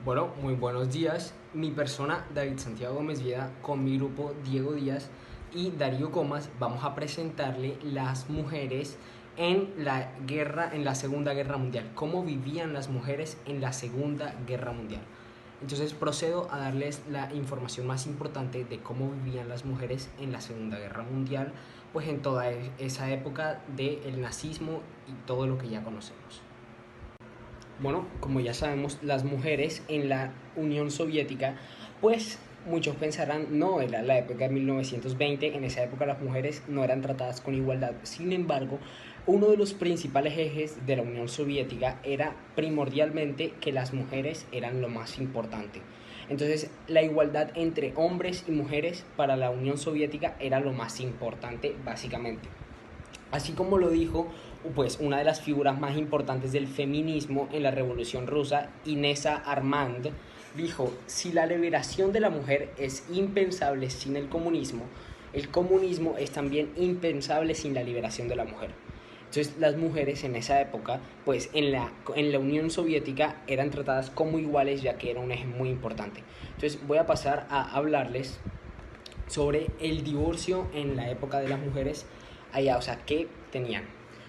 Bueno, muy buenos días. Mi persona, David Santiago Gómez Vieda, con mi grupo Diego Díaz y Darío Comas, vamos a presentarle las mujeres en la Segunda Guerra Mundial. Cómo vivían las mujeres en la Segunda Guerra Mundial. Entonces procedo a darles la información más importante de cómo vivían las mujeres en la Segunda Guerra Mundial, pues en toda esa época del nazismo y todo lo que ya conocemos. Bueno, como ya sabemos, las mujeres en la Unión Soviética, pues muchos pensarán, no, era la época de 1920, en esa época las mujeres no eran tratadas con igualdad. Sin embargo, uno de los principales ejes de la Unión Soviética era primordialmente que las mujeres eran lo más importante. Entonces, la igualdad entre hombres y mujeres para la Unión Soviética era lo más importante, básicamente. Así como lo dijo pues una de las figuras más importantes del feminismo en la Revolución Rusa, Inesa Armand, dijo: si la liberación de la mujer es impensable sin el comunismo es también impensable sin la liberación de la mujer. Entonces las mujeres en esa época, pues en la Unión Soviética eran tratadas como iguales, ya que era un eje muy importante. Entonces voy a pasar a hablarles sobre el divorcio en la época de las mujeres allá, o sea, ¿qué tenían?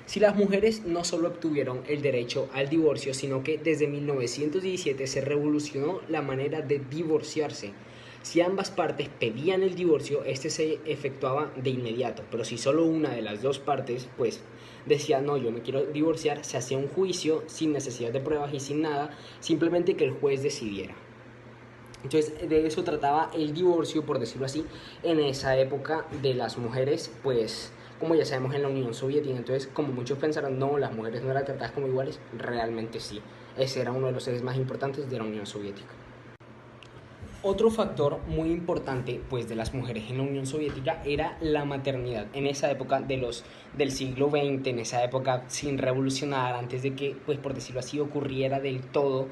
Si las mujeres no solo obtuvieron el derecho al divorcio, sino que desde 1917 se revolucionó la manera de divorciarse. Si ambas partes pedían el divorcio, este se efectuaba de inmediato, pero si solo una de las dos partes, pues, decía, no, yo me quiero divorciar, se hacía un juicio sin necesidad de pruebas y sin nada, simplemente que el juez decidiera. Entonces de eso trataba el divorcio, por decirlo así, en esa época de las mujeres, pues como ya sabemos en la Unión Soviética. Entonces, como muchos pensaron, no, las mujeres no eran tratadas como iguales, realmente sí. Ese era uno de los ejes más importantes de la Unión Soviética. Otro factor muy importante pues de las mujeres en la Unión Soviética era la maternidad. En esa época del siglo XX, en esa época sin revolucionar, antes de que, pues por decirlo así, ocurriera del todo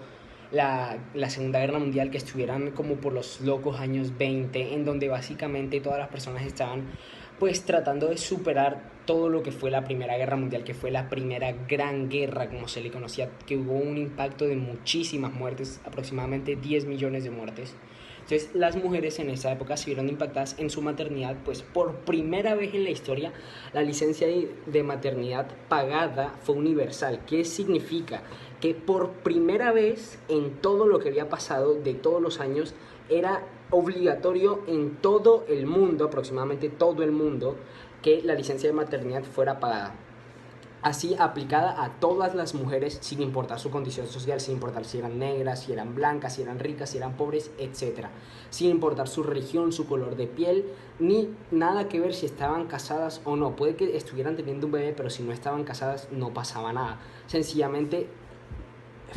la Segunda Guerra Mundial, que estuvieran como por los locos años 20, en donde básicamente todas las personas estaban pues tratando de superar todo lo que fue la Primera Guerra Mundial, que fue la primera gran guerra, como se le conocía, que hubo un impacto de muchísimas muertes, aproximadamente 10 millones de muertes. Entonces las mujeres en esa época se vieron impactadas en su maternidad, pues por primera vez en la historia la licencia de maternidad pagada fue universal. ¿Qué significa? Que por primera vez en todo lo que había pasado de todos los años era obligatorio en todo el mundo, aproximadamente todo el mundo, que la licencia de maternidad fuera pagada. Así aplicada a todas las mujeres sin importar su condición social, sin importar si eran negras, si eran blancas, si eran ricas, si eran pobres, etc. Sin importar su religión, su color de piel, ni nada que ver si estaban casadas o no. Puede que estuvieran teniendo un bebé, pero si no estaban casadas no pasaba nada. Sencillamente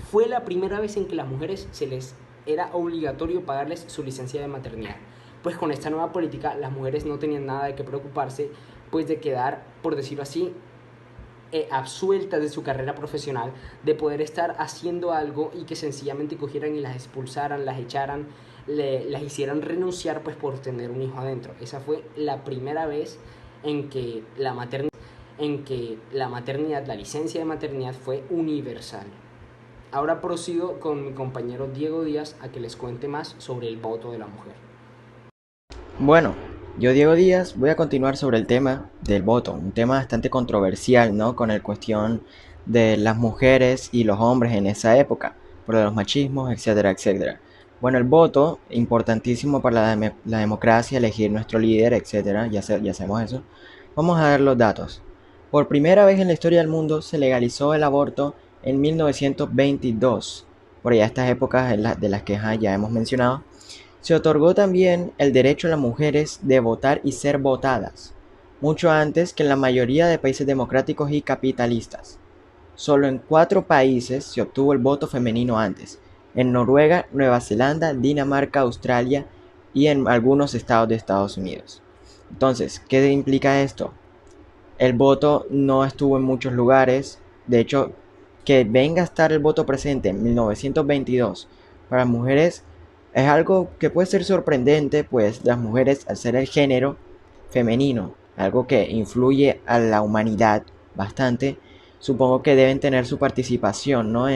fue la primera vez en que las mujeres se les era obligatorio pagarles su licencia de maternidad. Pues con esta nueva política las mujeres no tenían nada de qué preocuparse, pues de quedar, por decirlo así, absueltas de su carrera profesional, de poder estar haciendo algo y que sencillamente cogieran y las expulsaran, las echaran, las hicieran renunciar pues por tener un hijo adentro. Esa fue la primera vez en que la maternidad, la licencia de maternidad fue universal. Ahora procedo con mi compañero Diego Díaz a que les cuente más sobre el voto de la mujer. Bueno, yo Diego Díaz voy a continuar sobre el tema del voto, un tema bastante controversial, ¿no? Con la cuestión de las mujeres y los hombres en esa época, por los machismos, etcétera, etcétera. Bueno, el voto, importantísimo para la democracia, elegir nuestro líder, etcétera, ya sabemos eso. Vamos a ver los datos. Por primera vez en la historia del mundo se legalizó el aborto en 1922, por allá estas épocas de las que ya hemos mencionado. Se otorgó también el derecho a las mujeres de votar y ser votadas, mucho antes que en la mayoría de países democráticos y capitalistas. Solo en 4 países se obtuvo el voto femenino antes: en Noruega, Nueva Zelanda, Dinamarca, Australia y en algunos estados de Estados Unidos. Entonces, ¿qué implica esto? El voto no estuvo en muchos lugares. De hecho, que venga a estar el voto presente en 1922 para mujeres es algo que puede ser sorprendente, pues las mujeres, al ser el género femenino, algo que influye a la humanidad bastante, supongo que deben tener su participación, ¿no?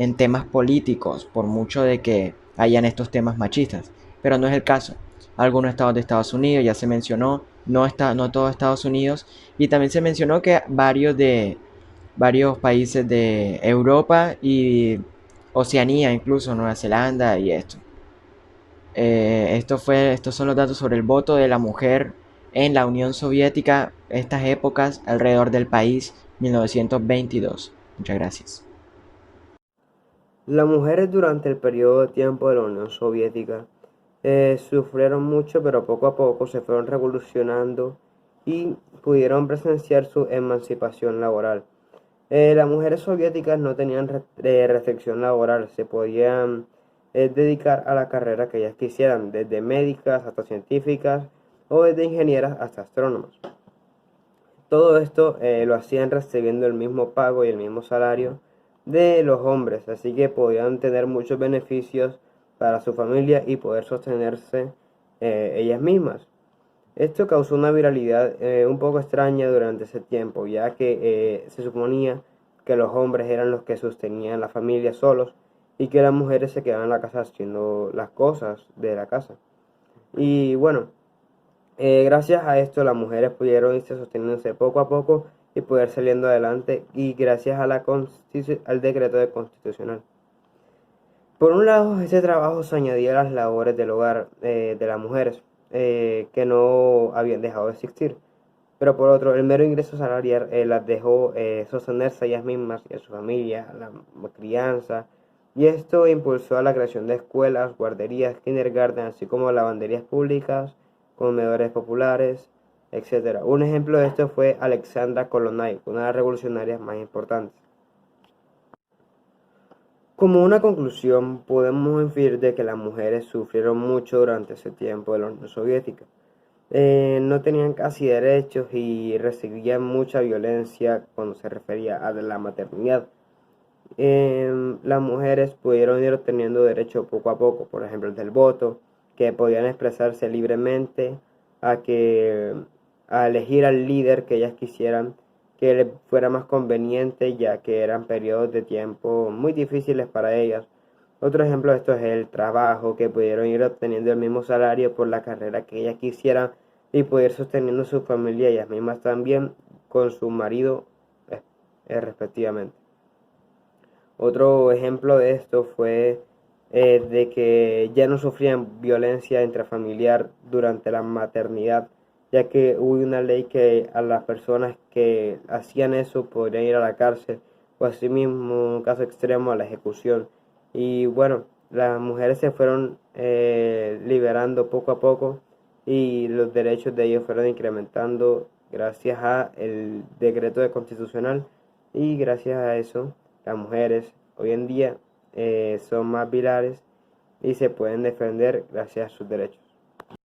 en temas políticos, por mucho de que hayan estos temas machistas, pero no es el caso. Algunos estados de Estados Unidos, ya se mencionó, no todo Estados Unidos, y también se mencionó que varios países de Europa y Oceanía, incluso Nueva Zelanda y esto. Estos son los datos sobre el voto de la mujer en la Unión Soviética, estas épocas alrededor del país, 1922. Muchas gracias. Las mujeres durante el periodo de tiempo de la Unión Soviética sufrieron mucho, pero poco a poco se fueron revolucionando y pudieron presenciar su emancipación laboral. Las mujeres soviéticas no tenían restricción laboral, se podían dedicar a la carrera que ellas quisieran, desde médicas hasta científicas o desde ingenieras hasta astrónomas. Todo esto lo hacían recibiendo el mismo pago y el mismo salario de los hombres, así que podían tener muchos beneficios para su familia y poder sostenerse ellas mismas. Esto causó una viralidad un poco extraña durante ese tiempo, ya que se suponía que los hombres eran los que sostenían la familia solos y que las mujeres se quedaban en la casa haciendo las cosas de la casa. Y bueno, gracias a esto las mujeres pudieron irse sosteniéndose poco a poco y poder saliendo adelante y gracias a al decreto de constitucional. Por un lado, este trabajo se añadía a las labores del hogar de las mujeres que no habían dejado de existir. Pero por otro, el mero ingreso salarial las dejó sostenerse a ellas mismas y a su familia, la crianza, y esto impulsó a la creación de escuelas, guarderías, kindergarten, así como lavanderías públicas, comedores populares, etc. Un ejemplo de esto fue Alexandra Kolonai, una de las revolucionarias más importantes. Como una conclusión, podemos inferir de que las mujeres sufrieron mucho durante ese tiempo de la Unión Soviética. No tenían casi derechos y recibían mucha violencia cuando se refería a la maternidad. Las mujeres pudieron ir obteniendo derechos poco a poco, por ejemplo el del voto, que podían expresarse libremente a elegir al líder que ellas quisieran, que les fuera más conveniente, ya que eran periodos de tiempo muy difíciles para ellas. Otro ejemplo de esto es el trabajo, que pudieron ir obteniendo el mismo salario por la carrera que ellas quisieran y poder sosteniendo su familia ellas mismas también con su marido respectivamente. Otro ejemplo de esto fue de que ya no sufrían violencia intrafamiliar durante la maternidad, ya que hubo una ley que a las personas que hacían eso podrían ir a la cárcel o asimismo, en caso extremo, a la ejecución. Y bueno, las mujeres se fueron liberando poco a poco y los derechos de ellos fueron incrementando gracias a el decreto de constitucional y gracias a eso las mujeres hoy en día son más virales y se pueden defender gracias a sus derechos.